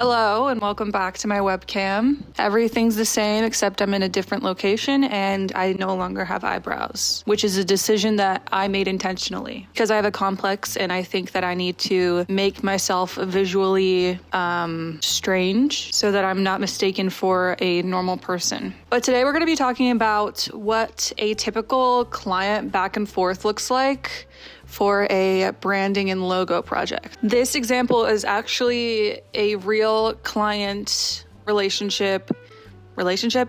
Hello and welcome back to my webcam. Everything's the same except I'm in a different location and I no longer have eyebrows, which is a decision that I made intentionally because I have a complex and I think that I need to make myself visually strange so that I'm not mistaken for a normal person. But today we're going to be talking about what a typical client back and forth looks like for a branding and logo project. This example is actually a real client relationship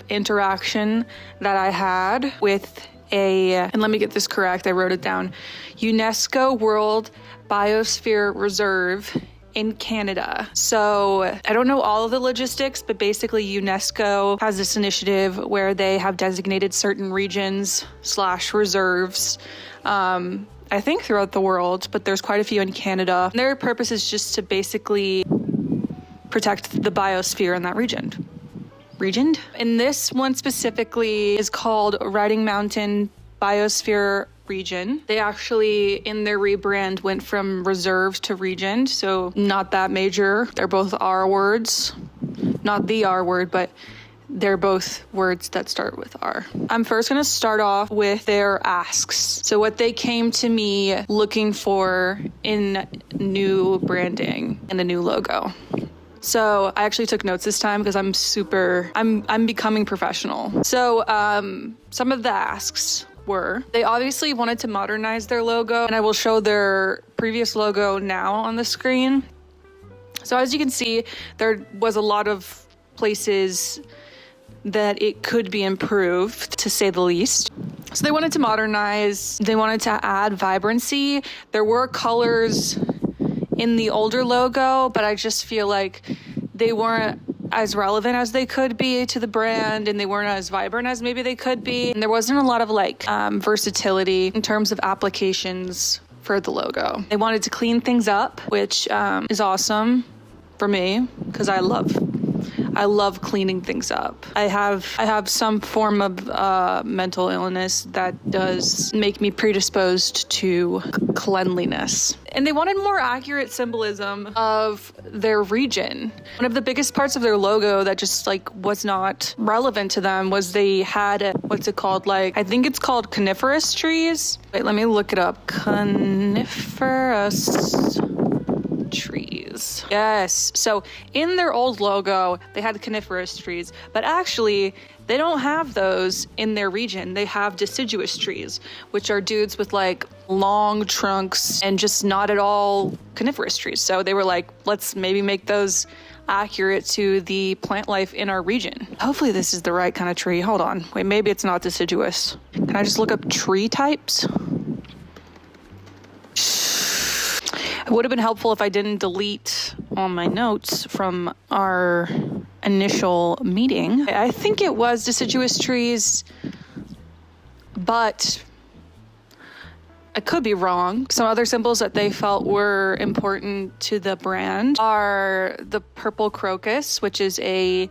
interaction that I had with and let me get this correct, I wrote it down, UNESCO World Biosphere Reserve in Canada. So I don't know all of the logistics, but basically UNESCO has this initiative where they have designated certain regions / reserves, I think throughout the world, but there's quite a few in Canada. Their purpose is just to basically protect the biosphere in that region. And this one specifically is called Riding Mountain Biosphere Region. They actually, in their rebrand, went from reserve to region, so not that major. They're both R words. Not the R word, but they're both words that start with R. I'm first going to start off with their asks. So what they came to me looking for in new branding and a new logo. So I actually took notes this time because I'm becoming professional. So some of the asks were, they obviously wanted to modernize their logo, and I will show their previous logo now on the screen. So as you can see, there was a lot of places that it could be improved, to say the least. So they wanted to modernize, they wanted to add vibrancy. There were colors in the older logo, but I just feel like they weren't as relevant as they could be to the brand, and they weren't as vibrant as maybe they could be. And there wasn't a lot of versatility in terms of applications for the logo. They wanted to clean things up, which is awesome for me because I love cleaning things up. I have some form of mental illness that does make me predisposed to cleanliness. And they wanted more accurate symbolism of their region. One of the biggest parts of their logo that just was not relevant to them was they had what's it called? I think it's called coniferous trees. Wait, let me look it up. Coniferous trees. Yes. So in their old logo, they had coniferous trees, but actually they don't have those in their region. They have deciduous trees, which are dudes with long trunks and just not at all coniferous trees. So they were like, let's maybe make those accurate to the plant life in our region. Hopefully this is the right kind of tree. Hold on. Wait, maybe it's not deciduous. Can I just look up tree types? It would have been helpful if I didn't delete all my notes from our initial meeting. I think it was deciduous trees, but I could be wrong. Some other symbols that they felt were important to the brand are the purple crocus, which is a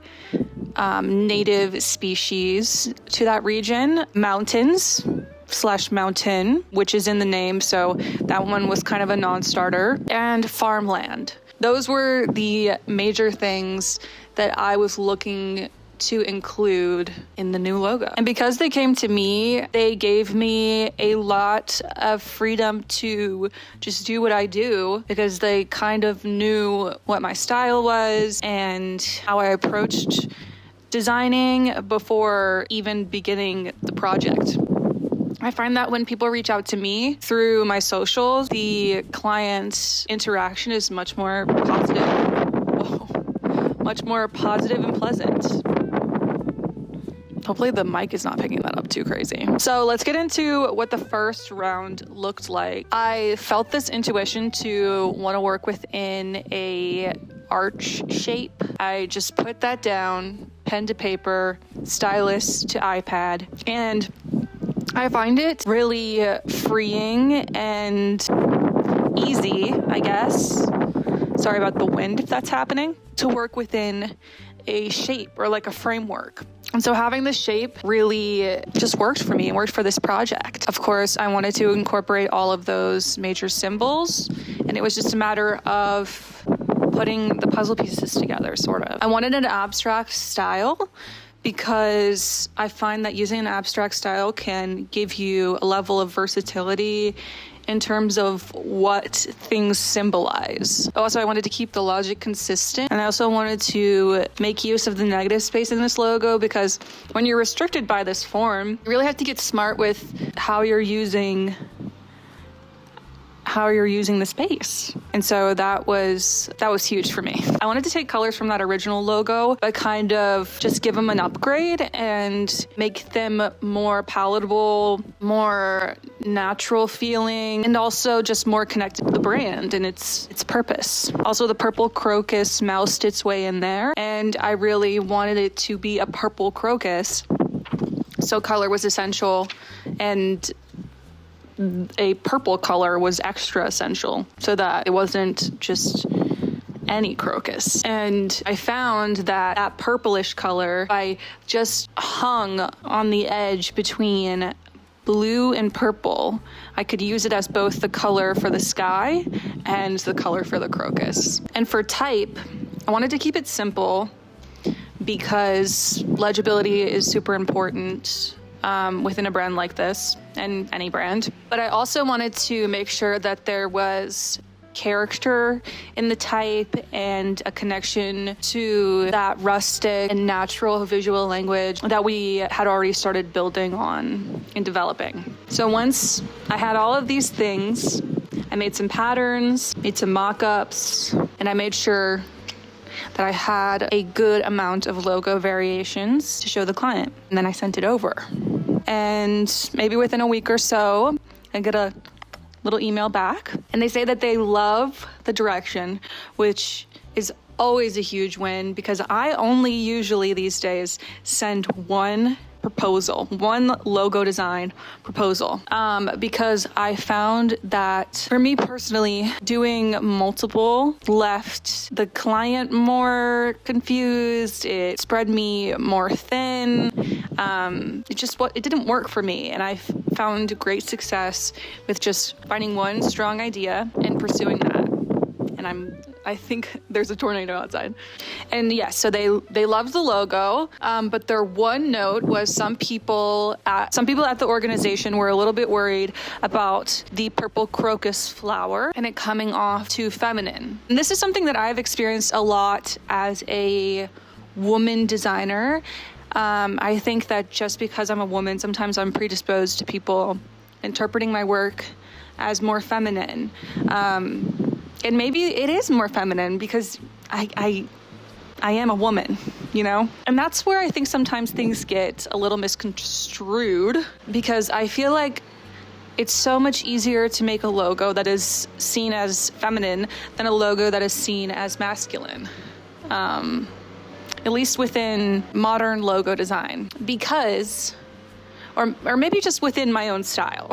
native species to that region, mountains / mountain, which is in the name, so that one was kind of a non-starter, and farmland. Those were the major things that I was looking to include in the new logo. And because they came to me, they gave me a lot of freedom to just do what I do, because they kind of knew what my style was and how I approached designing before even beginning the project. I find that when people reach out to me through my socials, the client interaction is much more positive. Much more positive and pleasant. Hopefully the mic is not picking that up too crazy. So let's get into what the first round looked like. I felt this intuition to want to work within a arch shape. I just put that down, pen to paper, stylus to iPad, and I find it really freeing and easy, I guess. Sorry about the wind if that's happening. To work within a shape or a framework. And so having this shape really just worked for me and worked for this project. Of course, I wanted to incorporate all of those major symbols, and it was just a matter of putting the puzzle pieces together, sort of. I wanted an abstract style because I find that using an abstract style can give you a level of versatility in terms of what things symbolize. Also, I wanted to keep the logic consistent, and I also wanted to make use of the negative space in this logo, because when you're restricted by this form, you really have to get smart with how you're using the space. And so that was huge for me. I wanted to take colors from that original logo, but kind of just give them an upgrade and make them more palatable, more natural feeling, and also just more connected to the brand and its purpose. Also, the purple crocus moused its way in there, and I really wanted it to be a purple crocus, so color was essential, and a purple color was extra essential so that it wasn't just any crocus. And I found that purplish color, I just hung on the edge between blue and purple. I could use it as both the color for the sky and the color for the crocus. And for type, I wanted to keep it simple because legibility is super important within a brand like this, and any brand. But I also wanted to make sure that there was character in the type and a connection to that rustic and natural visual language that we had already started building on and developing. So once I had all of these things, I made some patterns, made some mock-ups, and I made sure that I had a good amount of logo variations to show the client. And then I sent it over. And maybe within a week or so, I get a little email back, and they say that they love the direction, which is always a huge win, because I only usually these days send one logo design proposal, because I found that for me personally, doing multiple left the client more confused. It spread me more thin. It didn't work for me, and I found great success with just finding one strong idea and pursuing that. And I think there's a tornado outside. And yes, so they loved the logo, but their one note was some people at the organization were a little bit worried about the purple crocus flower and it coming off too feminine. And this is something that I've experienced a lot as a woman designer. I think that just because I'm a woman, sometimes I'm predisposed to people interpreting my work as more feminine. And maybe it is more feminine because I am a woman, you know? And that's where I think sometimes things get a little misconstrued, because I feel like it's so much easier to make a logo that is seen as feminine than a logo that is seen as masculine. At least within modern logo design, because, or maybe just within my own style.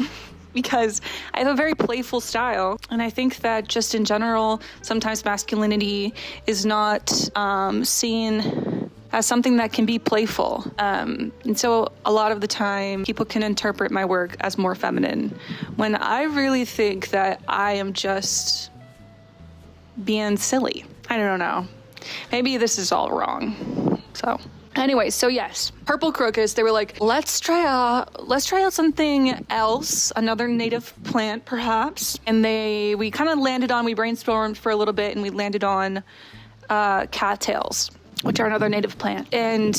Because I have a very playful style, and I think that just in general, sometimes masculinity is not seen as something that can be playful. And so a lot of the time, people can interpret my work as more feminine, when I really think that I am just being silly. I don't know. Maybe this is all wrong. So anyway, so yes, purple crocus, they were like, let's try out something else, another native plant perhaps. And we kind of we brainstormed for a little bit, and we landed on cattails, which are another native plant and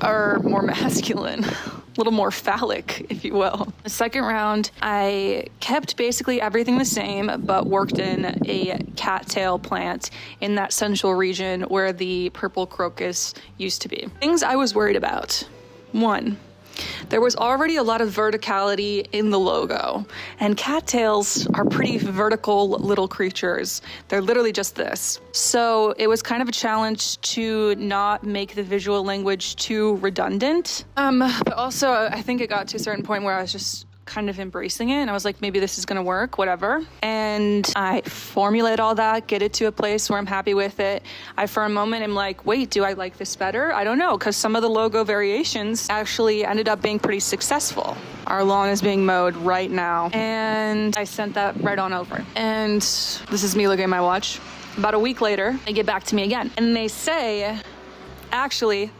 are more masculine. A little more phallic, if you will. The second round, I kept basically everything the same, but worked in a cattail plant in that central region where the purple crocus used to be. Things I was worried about. 1, there was already a lot of verticality in the logo, and cattails are pretty vertical little creatures. They're literally just this. So it was kind of a challenge to not make the visual language too redundant. But also I think it got to a certain point where I was just kind of embracing it, and I was like, maybe this is gonna work, whatever. And I formulate all that, get it to a place where I'm happy with it. I, for a moment, am like, wait, do I like this better? I don't know, because some of the logo variations actually ended up being pretty successful. Our lawn is being mowed right now, and I sent that right on over. And this is me looking at my watch. About a week later, they get back to me again. And they say, actually,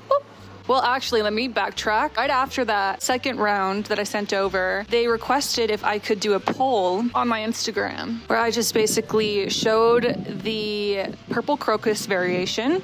let me backtrack. Right after that second round that I sent over, they requested if I could do a poll on my Instagram where I just basically showed the purple crocus variation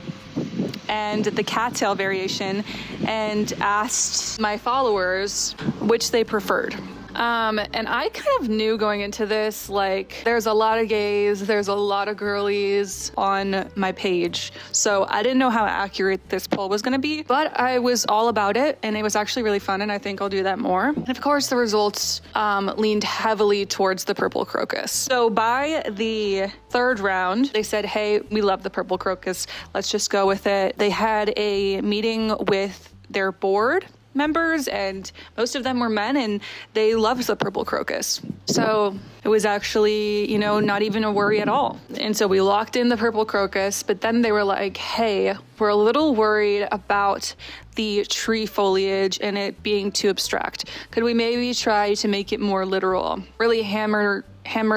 and the cattail variation and asked my followers which they preferred. And I kind of knew going into this, like, there's a lot of gays, there's a lot of girlies on my page. So I didn't know how accurate this poll was going to be, but I was all about it, and it was actually really fun, and I think I'll do that more. And of course, the results leaned heavily towards the purple crocus. So by the third round, they said, hey, we love the purple crocus. Let's just go with it. They had a meeting with their board members, and most of them were men, and they loved the purple crocus. So it was actually, not even a worry at all. And so we locked in the purple crocus, but then they were like, hey, we're a little worried about the tree foliage and it being too abstract. Could we maybe try to make it more literal? Really hammer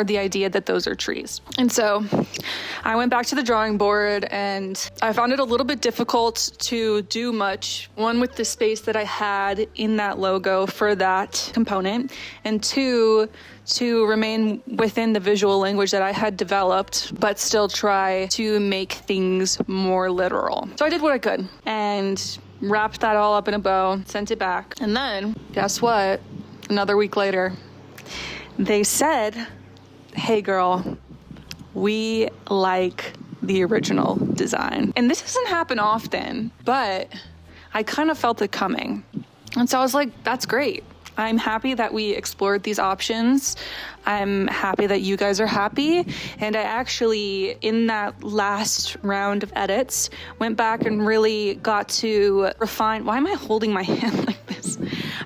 the idea that those are trees. And so I went back to the drawing board, and I found it a little bit difficult to do much. One, with the space that I had in that logo for that component, and two, to remain within the visual language that I had developed, but still try to make things more literal. So I did what I could and wrapped that all up in a bow, sent it back. And then, guess what? Another week later, they said, hey girl, we like the original design. And this doesn't happen often, but I kind of felt it coming. And so I was like, that's great. I'm happy that we explored these options. I'm happy that you guys are happy. And I actually, in that last round of edits, went back and really got to refine. Why am I holding my hand like this?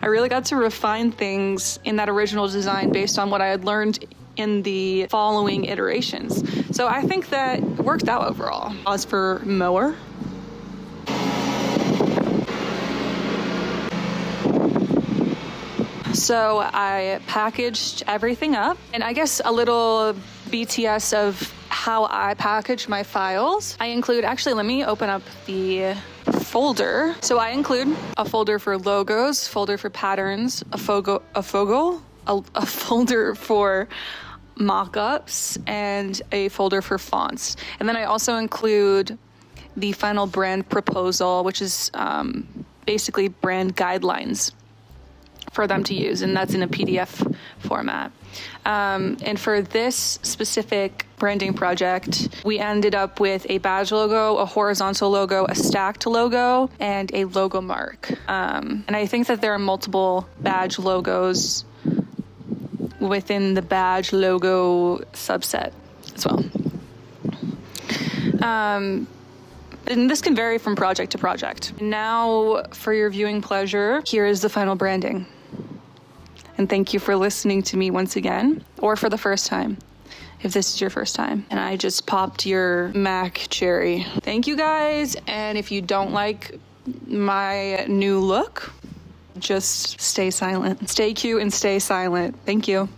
I really got to refine things in that original design based on what I had learned in the following iterations. So I think that worked out overall. As for mower, so I packaged everything up, and I guess a little BTS of how I package my files. I include, actually, let me open up the folder. So I include a folder for logos, folder for patterns, a folder for mock-ups, and a folder for fonts. And then I also include the final brand proposal, which is basically brand guidelines for them to use, and that's in a PDF format. And for this specific branding project, we ended up with a badge logo, a horizontal logo, a stacked logo, and a logo mark. And I think that there are multiple badge logos within the badge logo subset as well. And this can vary from project to project. Now, for your viewing pleasure, here is the final branding. And thank you for listening to me once again, or for the first time, if this is your first time. And I just popped your Mac cherry. Thank you guys, and if you don't like my new look, just stay silent. Stay cute and stay silent. Thank you.